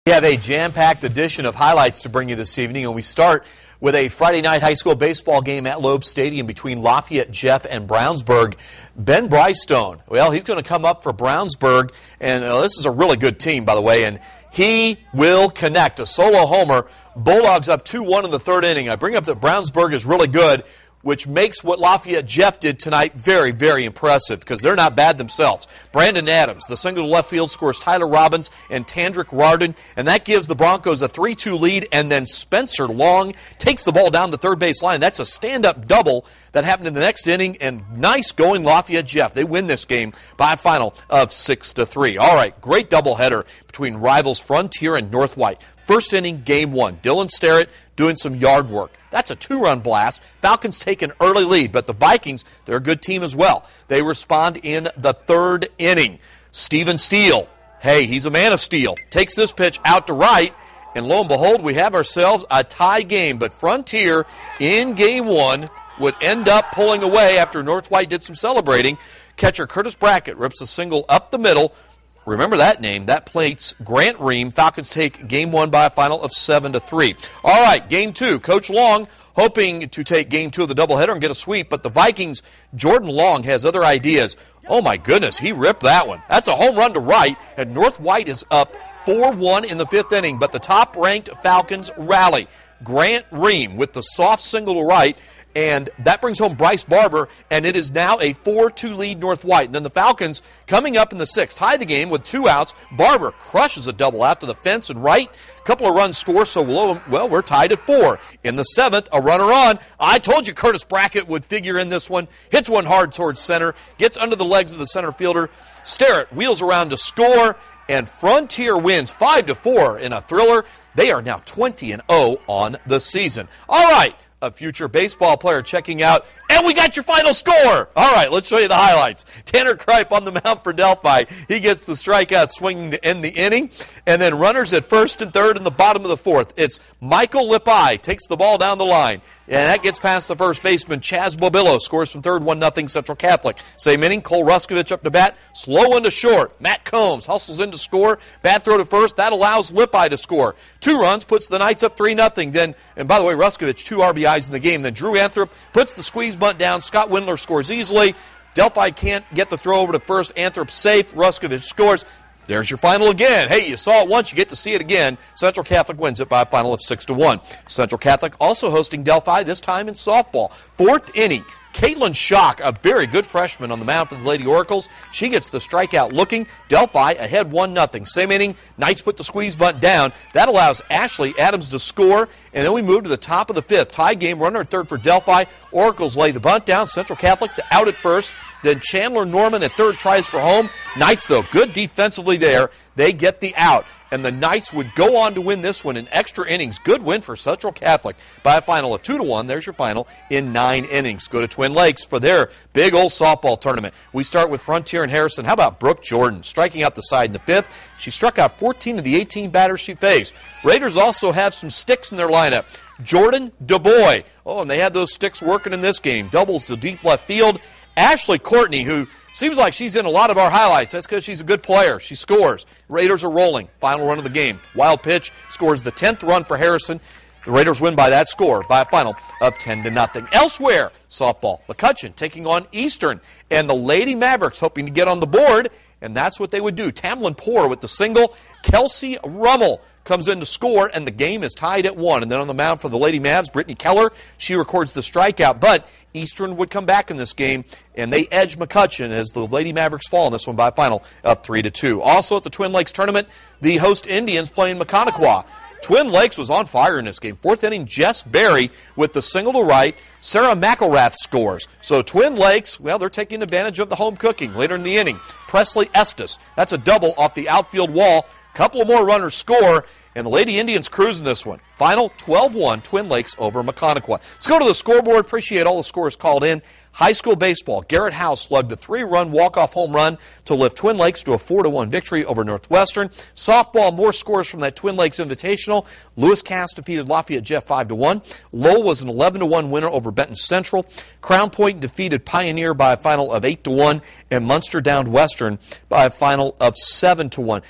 We have a jam-packed edition of highlights to bring you this evening, and we start with a Friday night high school baseball game at Loeb Stadium between Lafayette Jeff and Brownsburg. Ben Brystone, well, he's going to come up for Brownsburg, and this is a really good team, by the way, and he will connect. A solo homer. Bulldogs up 2-1 in the third inning. I bring up that Brownsburg is really good, which makes what Lafayette Jeff did tonight very, very impressive because they're not bad themselves. Brandon Adams, the single to left field, scores Tyler Robbins and Tandrick Rardon, and that gives the Broncos a 3-2 lead, and then Spencer Long takes the ball down the third base line. That's a stand-up double that happened in the next inning, and nice going Lafayette Jeff. They win this game by a final of 6-3. All right, great doubleheader between rivals Frontier and North White. First inning, game one. Dylan Starrett doing some yard work. That's a two-run blast. Falcons take an early lead, but the Vikings, they're a good team as well. They respond in the third inning. Steven Steele, hey, he's a man of steel, takes this pitch out to right, and lo and behold, we have ourselves a tie game. But Frontier, in game one, would end up pulling away after North White did some celebrating. Catcher Curtis Brackett rips a single up the middle. Remember that name. That plates Grant Ream. Falcons take game one by a final of 7-3. All right, game two. Coach Long hoping to take game two of the doubleheader and get a sweep, but the Vikings, Jordan Long has other ideas. Oh, my goodness, he ripped that one. That's a home run to right, and North White is up 4-1 in the fifth inning, but the top-ranked Falcons rally. Grant Ream with the soft single to right, and that brings home Bryce Barber, and it is now a 4-2 lead North White. And then the Falcons, coming up in the sixth, tie the game with 2 outs. Barber crushes a double out to the fence and right. A couple of runs score, so well, we're tied at 4. In the seventh, a runner on. I told you Curtis Brackett would figure in this one. Hits one hard towards center, gets under the legs of the center fielder. Starrett wheels around to score, and Frontier wins 5-4 in a thriller. They are now 20-0 on the season. All right. A future baseball player checking out, and we got your final score. All right, let's show you the highlights. Tanner Kripe on the mound for Delphi. He gets the strikeout swinging to end the inning, and then runners at first and third in the bottom of the fourth. It's Michael Lippi takes the ball down the line, and that gets past the first baseman. Chaz Bobillo scores from third, 1-0 Central Catholic. Same inning, Cole Ruskovich up to bat, slow one to short. Matt Combs hustles in to score, bad throw to first. That allows Lippi to score. 2 runs, puts the Knights up 3-0. Then, and by the way, Ruskovich, 2 RBIs in the game. Then Drew Anthrop puts the squeeze bunt down. Scott Windler scores easily. Delphi can't get the throw over to first. Anthrop safe. Ruskovich scores. There's your final again. Hey, you saw it once, you get to see it again. Central Catholic wins it by a final of 6-1. Central Catholic also hosting Delphi, this time in softball. Fourth inning. Caitlin Schock, a very good freshman on the mound for the Lady Oracles. She gets the strikeout looking. Delphi ahead 1-0. Same inning, Knights put the squeeze bunt down. That allows Ashley Adams to score. And then we move to the top of the fifth. Tie game, runner at third for Delphi. Oracles lay the bunt down. Central Catholic out at first. Then Chandler Norman at third tries for home. Knights, though, good defensively there. They get the out. And the Knights would go on to win this one in extra innings. Good win for Central Catholic by a final of 2-1. There's your final in 9 innings. Go to Twin Lakes for their big old softball tournament. We start with Frontier and Harrison. How about Brooke Jordan striking out the side in the fifth? She struck out 14 of the 18 batters she faced. Raiders also have some sticks in their lineup. Jordan DuBois. Oh, and they had those sticks working in this game. Doubles to deep left field. Ashley Courtney, who seems like she's in a lot of our highlights. That's because she's a good player. She scores. Raiders are rolling. Final run of the game. Wild pitch scores the 10th run for Harrison. The Raiders win by that score by a final of 10-0. Elsewhere, softball. McCutcheon taking on Eastern. And the Lady Mavericks hoping to get on the board. And that's what they would do. Tamlin Poor with the single. Kelsey Rummel comes in to score, and the game is tied at 1. And then on the mound for the Lady Mavs, Brittany Keller, she records the strikeout. But Eastern would come back in this game, and they edge McCutcheon as the Lady Mavericks fall in this one by a final of 3-2. Also at the Twin Lakes tournament, the host Indians playing Maconaquah. Twin Lakes was on fire in this game. Fourth inning, Jess Berry with the single to right. Sarah McElrath scores. So Twin Lakes, well, they're taking advantage of the home cooking later in the inning. Presley Estes, that's a double off the outfield wall. Couple of more runners score, and the Lady Indians cruise in this one. Final 12-1, Twin Lakes over Maconaquah. Let's go to the scoreboard. Appreciate all the scores called in. High school baseball, Garrett House slugged a 3-run walk-off home run to lift Twin Lakes to a 4-1 victory over Northwestern. Softball, more scores from that Twin Lakes Invitational. Lewis Cass defeated Lafayette Jeff 5-1. Lowell was an 11-1 winner over Benton Central. Crown Point defeated Pioneer by a final of 8-1, and Munster downed Western by a final of 7-1.